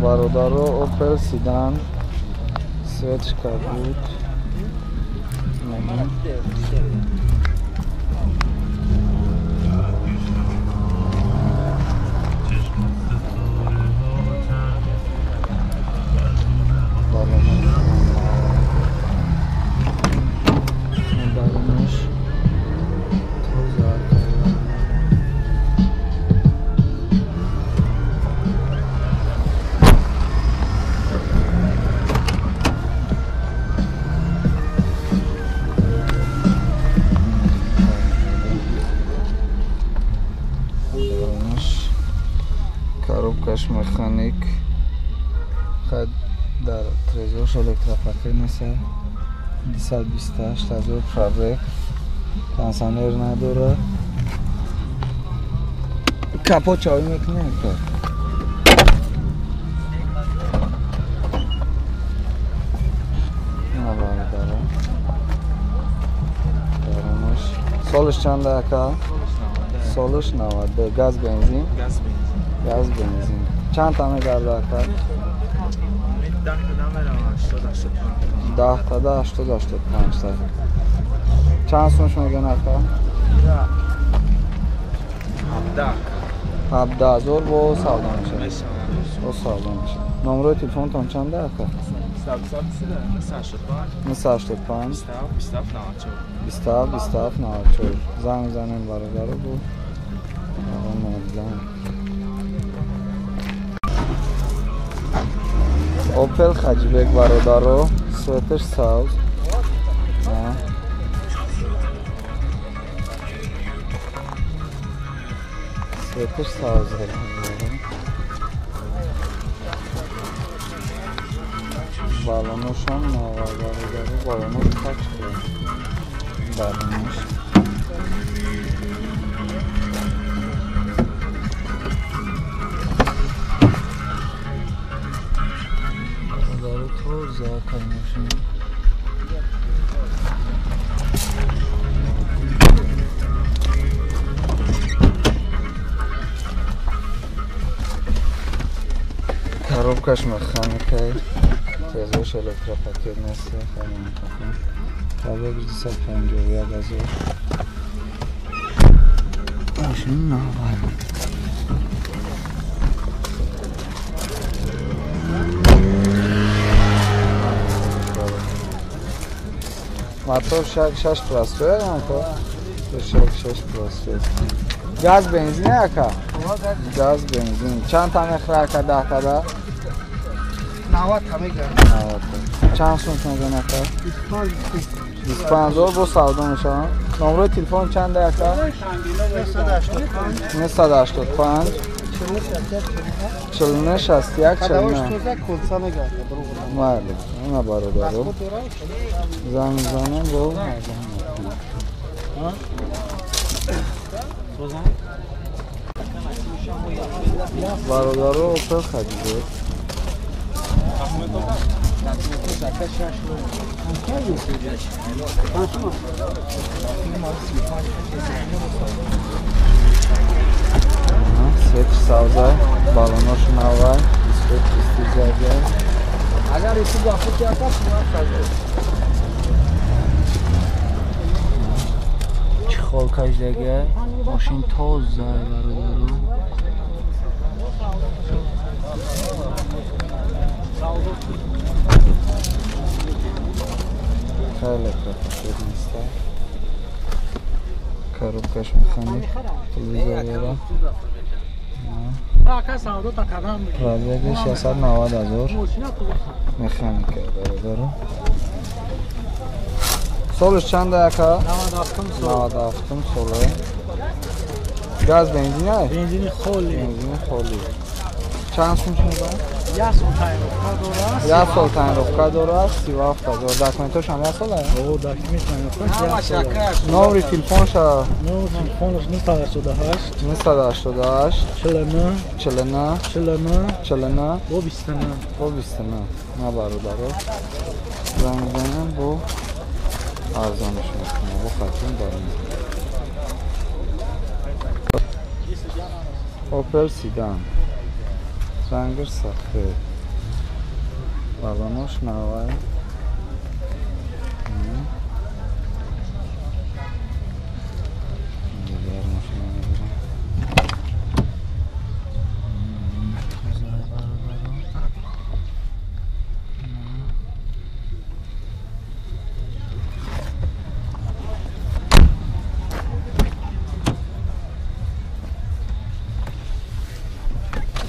برادر اوپل سیدان سویچ کبود коробкаш механик хад дар трезорш электропакет неса 228,000 пробег кондиционер надорад капот чавӣ мекунем солиш чанд ака солиш 90 газ бензин газ бензин чанд та мегарда ака 10 тада 80-85 та чанд сумш мегӯян ака 17,000 бо савдо мешавад бо савдо мешавад номерои телефонтон чанд ака 085 27 94 занг мезанем бародаро бо اوپل خجیبک برادرو سویتش ساوز سویتش ساوز بالونوشان نوار برادرو بالونوش کچ کنیم بالونوش коробкаш механикай тезош электропакет неста пробег 251,000 машин новая мотор 6 пластовый мотор 6 пластовый газ бензин ака газ бензин чанд та мехра ака 10 тада 90 та мегирад чанд сум мегирад ака 25,000 бо савдо мешавад номерои телефон чанд ака 985 49 61 майли ана бародаро занг мезанем бо бародаро опел хадиде свет савза балонош нава свет истизага агар ису гафти ака чихолкаjdagi moshin toza barodaru коробкаш механик телевизора пробеги 690,000 механика бародару солиш чанд ака 97 соли газ бензин ай бензини холи чанд сум мегирад 1 сол таъинровка дорад 37,000 документошам 1 сол ай номери телефонша 088 49 49 на бародаро занг мезанем бо арзонаш мекунам бо хатин дорем اوپل سیدان رنگش سفید Balanosh navai. Diğer maşına gidelim.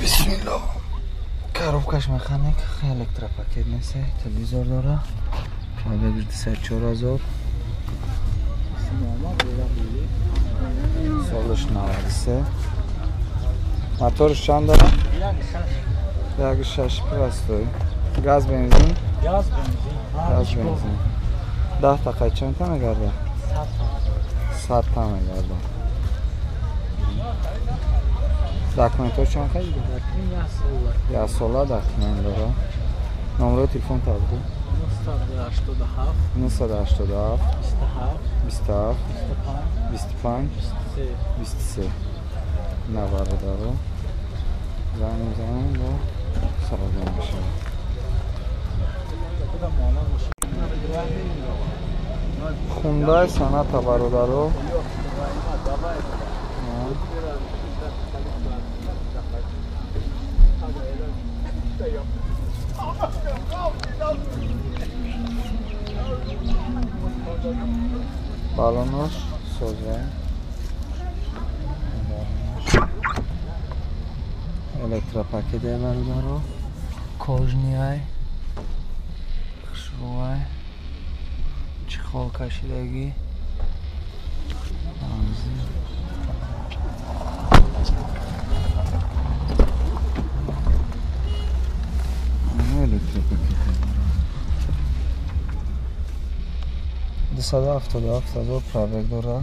Bismillah. Коробкаш механик, электропакет несе, телевизор дора. Пробег 44000. Солиш 93. Моторш чанд дора? 1.6 простой. Газ бензин? Gaz benzin. Gaz benzin. 10 ta чанд та мегарда? 100 та мегарда. Документош чанд хайди? Я сола документ дора. Номер телефон табду. 987 27 25 23 навара даро. Заним бо сарода меша. Hyundai Sonata бародаро. Balanosh so'zva. Elektropaket barudaro. Kojniay. Xushro'y. Chixol kashidagi. Elektropaket. 277 пробег дора.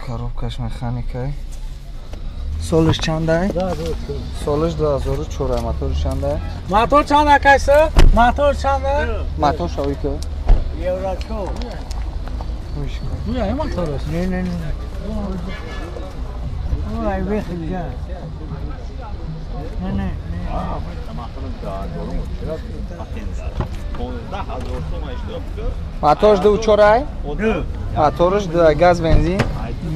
Коробкаш механикай. Солиш чандай? Солиш 2004. Мотор чандай? Motor chand akasi? Motor chand? Мотор шавика? Еврочо. Bu ya motor olsun. Ne. Vay be ya. Ne. Мотор 2004? Моторш газ бензин?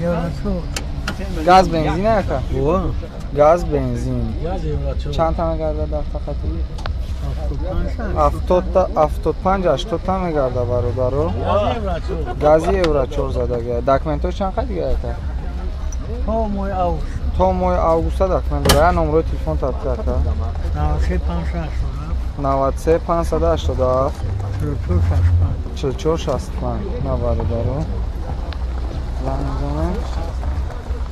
Еврочо. Газ бензин ака? Газ бензин. Gaz evraço. Чанд та мегарда дафта хати? 75-80 та мегарда бародаро. Gaz evraço. Гази еврочор задага. Документош чанд хати ака? To mój aut. То мои августа документ дора. Номер телефон табду ака? Na şey panşa sonra. 93 587 44 65 наваридаро. Ланзана.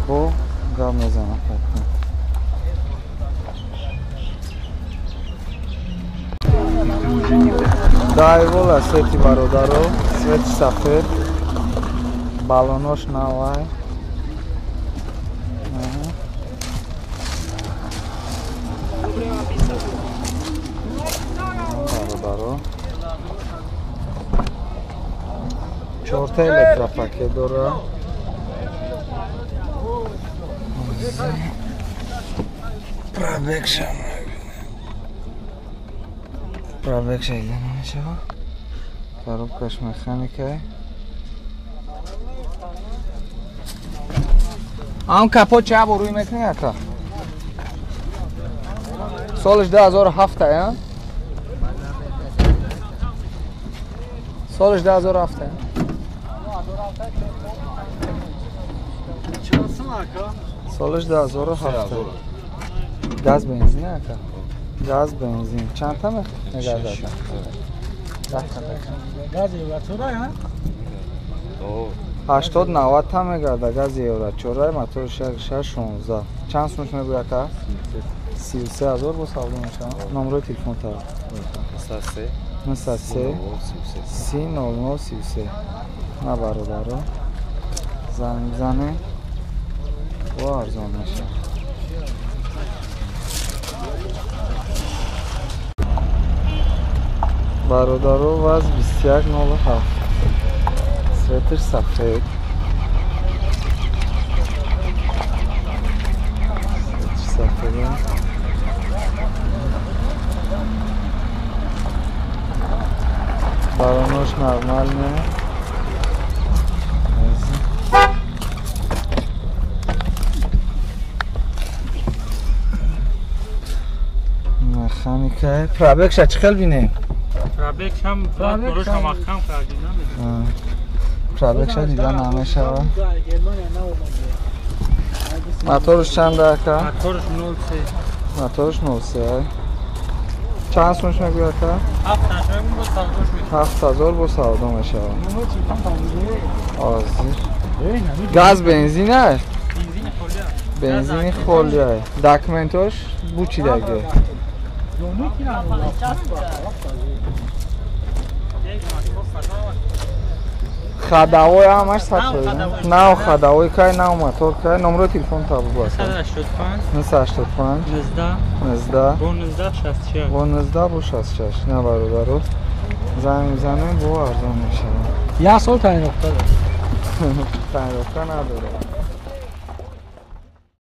Бо гам мезанам хатта. Дайвола сети бародаро. Свет сафед. Балонош навай. Бародаро. Чорта электропакет дора. Пробег шайдан мешава. Коробкаш механикай. Ам капот ча бо рӯй мекунӣ ака? Солиш 2007 я? Солиш 2007 ya? Çalsın aka. Солиш 2007. Газ бензин ака? Газ бензин. Чанд та мегарда ака? Gaz evraço da ya. 80-90 та мегарда газ еврочора. Мотор 616. Чанд сумш мегӯяд ака? 33000 бо савдо мешавад. Номеро телефон таб. 93 30 на бародаро. Занг мизанем. Бо арзон мешавад. бародаро ваз 2107. Светр сафед. Светр сафед. Нормальная. Механика. Пробег ша чхел бинем. Пробег هم فقط هم کم کردی نمیدونم. پرابک ша دیدن همه شوا. موتورش چنده اکا؟ موتورش 03. موتورش 03. چند سونش میگوید اکا؟ 7000 بود سالش میشه. 7000 با سعودا میشه. آزی. گاز بنزینه؟ بنزین خلیه. بنزین خلیه. داکمنتوش بو چی دیگه؟ خداوی همش ساخته. نه خداوی که نه موتور که نمره تلفن تابو باشه. 985 19 با 66 نه برادرو زنگ میزنه با ارزان میشه. یه سال تعیین افتاده. تعیین افتاده نداره.